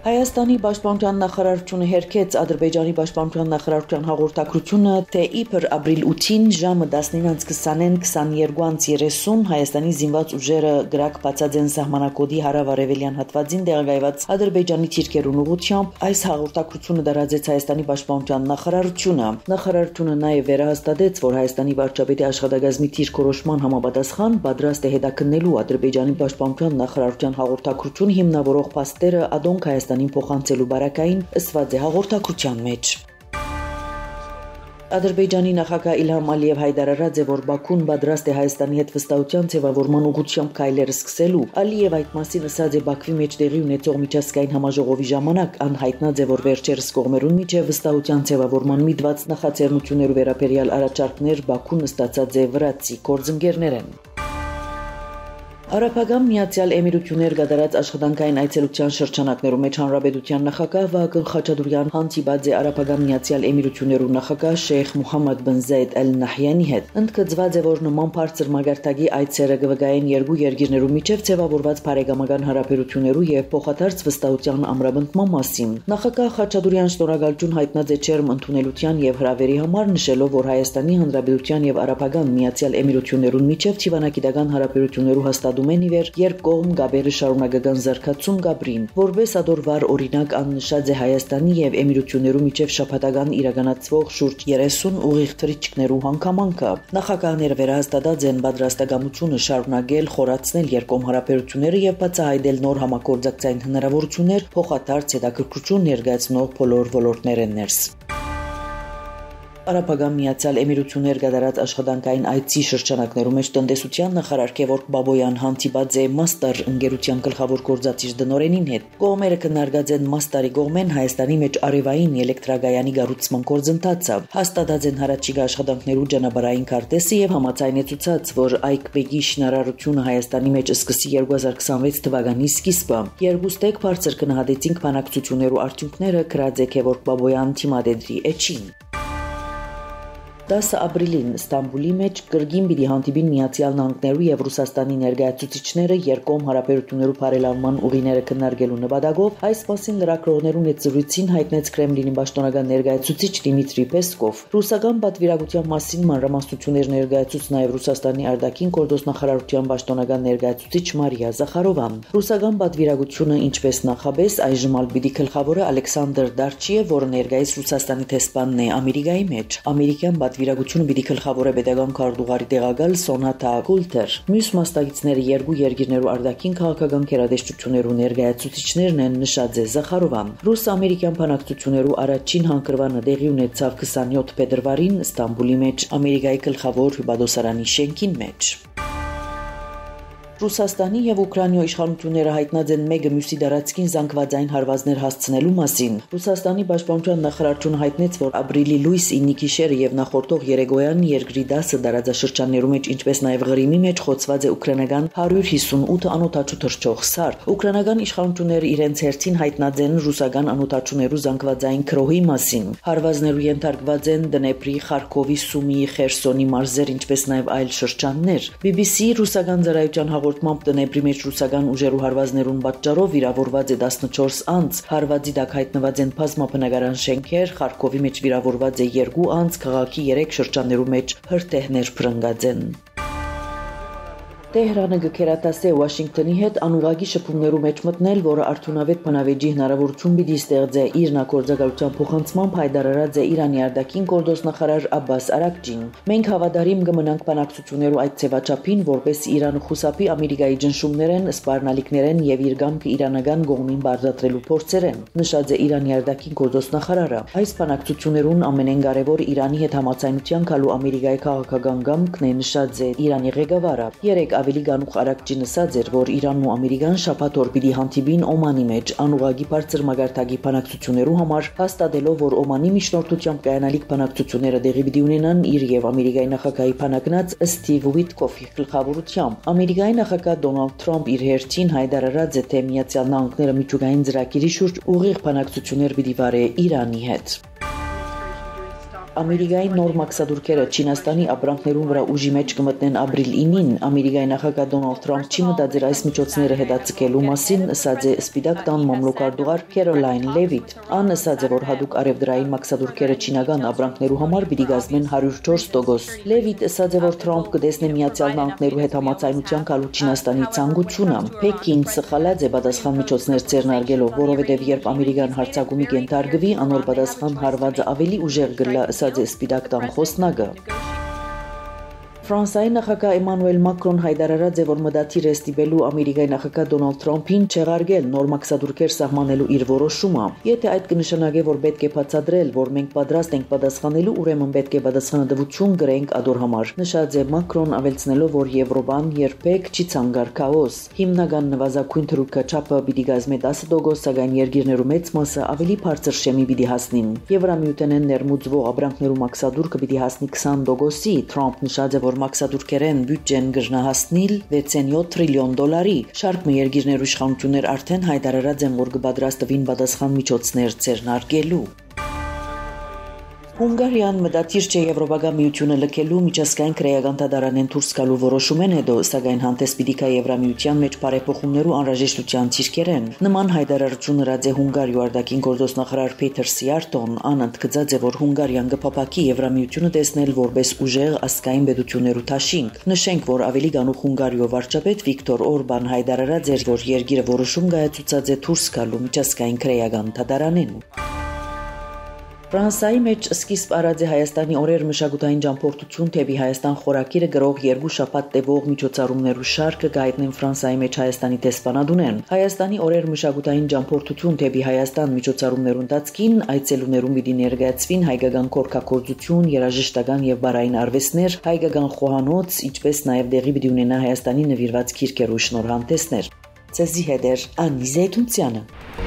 Հայաստանի պաշտպանության նախարարությունը հերքեց Ադրբեջանի պաշտպանության նախարարության հաղորդակցությունը, թե իբր ապրիլ 8-ին ժամը 19:20-ին 22:30 Հայաստանի զինված ուժերը գրակ բացած են սահմանակոդի հարավ-արևելյան հատվածին տեղակայված Ադրբեջանի թիրքերուն ուղղությամբ, այս հաղորդակցությունը դարածեց Հայաստանի պաշտպանության նախարարությունը։ Նախարարությունը նաև վերահաստատեց, որ Հայաստանի վարչապետի աշխատակազմի թիրքորոշման համապատասխան պատրաստ է հետաքննելու Ադրբեջանի պաշտպանության նախարարության հաղորդակցությունը հիմնավորող փաստերը ադոնք Հայաստանին փոխանցելու բարակային ըսված է հաղորդակցության մեջ։ Ադրբեջանի նախագահ Իլհամ Ալիև հայտարարած է, որ Բաքուն պատրաստ է Հայաստանի հետ վստահության ձևավորման ուղղությամբ քայլեր սկսելու։ Ալիև այդ մասին ասած է Բաքվի մեջ տեղի ունեցող միջազգային համաժողովի ժամանակ, անհայտնած է, որ վերջերս կողմերուն միջև վստահության ձևավորման միտված նախաձեռնություններու վերաբերյալ առաջարկներ Բաքուն ստացած է վրացի գործընկերներեն։ Արաբական Միացյալ Էմիրություններ կատարած աշխատանքային այցելության շրջանակներում մեջ հանրապետության նախագահ Վահագն Խաչատուրյան հանդիպած է Արաբական Միացյալ Էմիրություններու նախագահ Շեյխ Մուհամմադ բն Զայեդ Ալ Նահյանի հետ։ Ընդգծված է, որ նման բարձր մագարտակի այցերը կվկայեն երկու երկիրներու միջև ձևավորված բարեկամական հարաբերություններու եւ փոխադարձ վստահության ամրապնդման մասին։ Նախագահ Խաչատուրյան շնորհակալություն հայտնած է չերմ ընդունելության եւ հրավերի համար, նշելով, որ Հայաստանի Հանրապետության եւ Արաբական Միացյալ Էմիրություններուն միջև ճիվանագիտական հարաբերություններու հաստատում են իվեր երկկողմ գաբերը շարունակական զարգացում գաբրին, որպես ադորվար օրինակ աննշած է Հայաստանի եւ Էմիրություններու միջև շաբաթական իրականացվող շուրջ 30 ուղիղ թռիչքներու հանգամանքը։ Նախագահները վերահաստատած են պատրաստակամությունը շարունակել խորացնել երկկողմ հարաբերությունները եւ բացահայտել նոր համագործակցային հնարավորություններ փոխադարձ հետաքրքրություն ներկայացնող բոլոր ոլորտներեն ներս։ Արաբական Միացյալ Էմիրություններ կատարած աշխատանքային այցի շրջանակներում մեջ տնտեսության նախարար Գևորգ Բաբոյան հանդիպած է Մաստար ընկերության գլխավոր գործադիր դնորենին հետ։ Կողմերը քննարկած են Մաստարի կողմեն Հայաստանի մեջ արևային էլեկտրագայանի կառուցման գործընթացը, հաստատած են հարաճիգա աշխատանքներու ճանապարհային քարտեզը եւ համաձայնեցուցած, որ AIKPEG-ի շինարարությունը Հայաստանի մեջ սկսի 2026 թվականի սկիզբը։ Երկուստեք բարձր գնահատեցինք բանակցություններու արդյունքները, գրած է Գևորգ Բաբոյան թիմադեդրի էջին։ 10 ապրիլին Ստամբուլի մեջ կրկին պիտի հանդիպին Միացյալ Նահանգներու եւ Ռուսաստանի ներկայացուցիչները երկկողմ հարաբերություններու բարելավման ուղիները քննարկելու նպատակով այս մասին լրագրողներուն հետ զրույցին հայտնեց Կրեմլինի պաշտոնական ներկայացուցիչ Դիմիտրի Պեսկով։ Ռուսական պատվիրակության մասին մանրամասնություններ ներկայացուց նաեւ Ռուսաստանի արտաքին գործոստնախարարության պաշտոնական ներկայացուցիչ Մարիա Զախարովան։ Ռուսական պատվիրակությունը ինչպես նախաբես այժմ ալ պիտի գլխավորը Ալեքսանդր Դարչիև, որը ներկայիս Ռուսաստանի տեսփանն է Ամերիկայի մեջ։ Ամերիկյան պատվիրակությունը պիտի գլխավորը պետական քարտուղարի տեղակալ Սոնատա Կուլտեր։ Մյուս մասնակիցները երկու երկիրներու արտաքին քաղաքական գերատեսչություններու ներկայացուցիչներն են, նշած է Զախարովան։ Ռուս-ամերիկյան բանակցություններու առաջին հանգրվանը տեղի ունեցավ 27 փետրվարին Ստամբուլի մեջ Ամերիկայի գլխավոր հյուպատոսարանի շենքին մեջ։ Ռուսաստանի եւ Ուկրաինայի իշխանությունները հայտնած են մեկը մյուսի դարածքին զանգվածային հարվածներ հասցնելու մասին։ Ռուսաստանի պաշտպանության նախարարությունը հայտնեց, որ ապրիլի լույս 9-ի գիշերը եւ նախորդող երեկոյան երկրի 10 դարաձաշրջաններու մեջ, ինչպես նաեւ Ղրիմի մեջ խոցված է ուկրաինական 158 անօթաչու թռչող սար։ Ուկրաինական իշխանությունները իրենց հերթին հայտնած են ռուսական անօթաչուներու զանգվածային քրոհի մասին։ Հարվածներու ենթարկված են Դնեպրի, Խարկովի, Սումիի, Խերսոնի մարզեր, ինչպես նաեւ այլ շրջաններ։ BBC ռուսական ծառայության հաղորդմամբ Դնեպրի մեջ ռուսական ուժերու հարվածներուն պատճառով վիրավորված է 14 անձ, հարվածի տակ հայտնված են բազմաբնակարան շենքեր, Խարկովի մեջ վիրավորված է 2 անձ, քաղաքի 3 շրջաններու մեջ հրթեհներ փրկած են։ Տեհրանը կքերատասե Վաշինգտոնի հետ անուղագի շփումներու մեջ մտնել, որը արդյունավետ բանավեճի հնարավորություն պիտի ստեղծե իր նախագործակցության փոխանցմամբ հայտարարած է Իրանի արտաքին գործոստնախարար Աբբաս Արաքջին։ Մենք հավատարիմ կմնանք բանակցություններու այդ ձևաչափին, որպես Իրանը խուսափի Ամերիկայի ճնշումներեն, սպառնալիքներեն եւ իր գամքը իրանական կողմին բարձրացրելու փորձերեն, նշած է Իրանի արտաքին գործոստնախարարը։ Այս բանակցություններուն ամենեն կարևոր Իրանի հետ համաձայնության գալու Ամերիկայի քաղաքական կամքն է, նշած է Իրանի ղեկավարը։ Երեք ավելի գանուխ Արաքջին ասած էր, որ Իրանն ու Ամերիկան շաբաթ օր պիտի հանդիպին Օմանի մեջ անուղագի բարձր մագարտակի բանակցություններու համար, հաստատելով, որ Օմանի միջնորդությամբ կայանալիք բանակցությունները տեղի պիտի ունենան իր եւ Ամերիկայի նախագահի բանակնած Սթիվ Ուիտկոֆի գլխավորությամբ։ Ամերիկայի նախագահ Դոնալդ Թրամփ իր հերթին հայտարարած է, թե Միացյալ Նահանգները միջուկային ծրագիրի շուրջ ուղիղ բանակցություններ պիտի վարե Իրանի հետ։ Ամերիկայի նոր մաքսադուրքերը Չինաստանի ապրանքներուն վրա ուժի մեջ կմտնեն ապրիլ 9-ին, Ամերիկայի նախագահ Դոնալդ Թրամփ չի մտածել այս միջոցները հետաձգելու մասին, ըսած է Սպիտակ տան մամլոքարտուղար Քերոլայն Լևիթ։ Ան ըսած է, որ հadoop արևդրային մաքսադուրքերը չինական ապրանքներու համար պիտի գազմեն 104%։ Լևիթ ըսած է, որ Թրամփ կտեսնի Միացյալ Նահանգներու հետ համաձայնության գալու Չինաստանի ցանկությունը։ Պեկին սխալած է պատասխան միջոցներ ձեռնարկելով, որովհետև երբ Ամերիկան հարձակումի կենթարկվի, անոր պատասխան հարվածը ավելի ուժեղ գլա, ըսած է Սպիտակ տան խոսնակը։ Ֆրանսիայի նախագահ Էմանուել Մակրոն հայտարարած է, որ մտադիր է ստիպելու Ամերիկայի նախագահ Դոնալդ Թրամփին չեղարկել նոր մաքսադուրքեր սահմանելու իր որոշումը։ Եթե այդ կնշանակե, որ պետք է բացատրել, որ մենք պատրաստ ենք պատասխանելու, ուրեմն պետք է պատասխանատվություն կրենք ադոր համար։ Նշած է Մակրոն, ավելցնելով, որ Եվրոպան երբեք չի ցանկար քաոս։ Հիմնական նվազագույն թրուկը չափը պիտի գազմե 10%, սակայն երկիրներու մեծ մասը ավելի բարձր շեմի պիտի հասնին։ Եվրամիութենեն ներմուծվող ապրանքներու մաքսադուրքը պիտի հասնի 20%-ի։ Թրամփ նշած է, որ մաքսադուրքերեն բյուջեն կգնահասնիլ 6.7 տրիլիոն դոլարի։ Շարք մի երկիրներու իշխանություններ արդեն հայտարարած են, որ կպատրաստվին պատասխան միջոցներ ձեռնարկելու։ Հունգարիան մտադիր չէ Եվրոպական միությունը լքելու միջազգային քրեական դատարանեն դուրս գալու որոշումեն հետո, սակայն հանդես պիտի գա Եվրամիության մեջ բարեփոխումներու անհրաժեշտության ցիրկերեն։ Նման հայտարարություն հրած է Հունգարիու արտաքին գործոստ նախարար Փեթեր Սիարտոն, ան ընդգծած է, որ Հունգարիան կփապակի Եվրամիությունը տեսնել որպես ուժեղ ազգային պետություններու դաշինք։ Նշենք, որ ավելի գանուխ Հունգարիու վարչապետ Վիկտոր Օրբան հայտարարած էր, որ երկիրը որոշում կայացուցած է դուրս գալու միջազգային քրեական դատարանեն։ Ֆրանսիայի մեջ սկիզբ առած է Հայաստանի օրեր մշակութային ճամփորդություն թեպի Հայաստան խորակիրը գրող 2 շաբաթ տևող միջոցառումներու շարքը կայտնեն Ֆրանսիայի մեջ Հայաստանի տեսփանադունեն։ Հայաստանի օրեր մշակութային ճամփորդություն թեպի Հայաստան միջոցառումներու ընթացքին այցելուներուն պիտի ներկայացվին հայկական կորքագործություն, երաժշտական եւ բարային արվեստներ, հայկական խոհանոց, ինչպես նաեւ դեղի պիտի ունենա Հայաստանի նվիրված քիրքերու շնորհանդեսներ։ Ցեզի հետ Անի Զեյթունցյանը։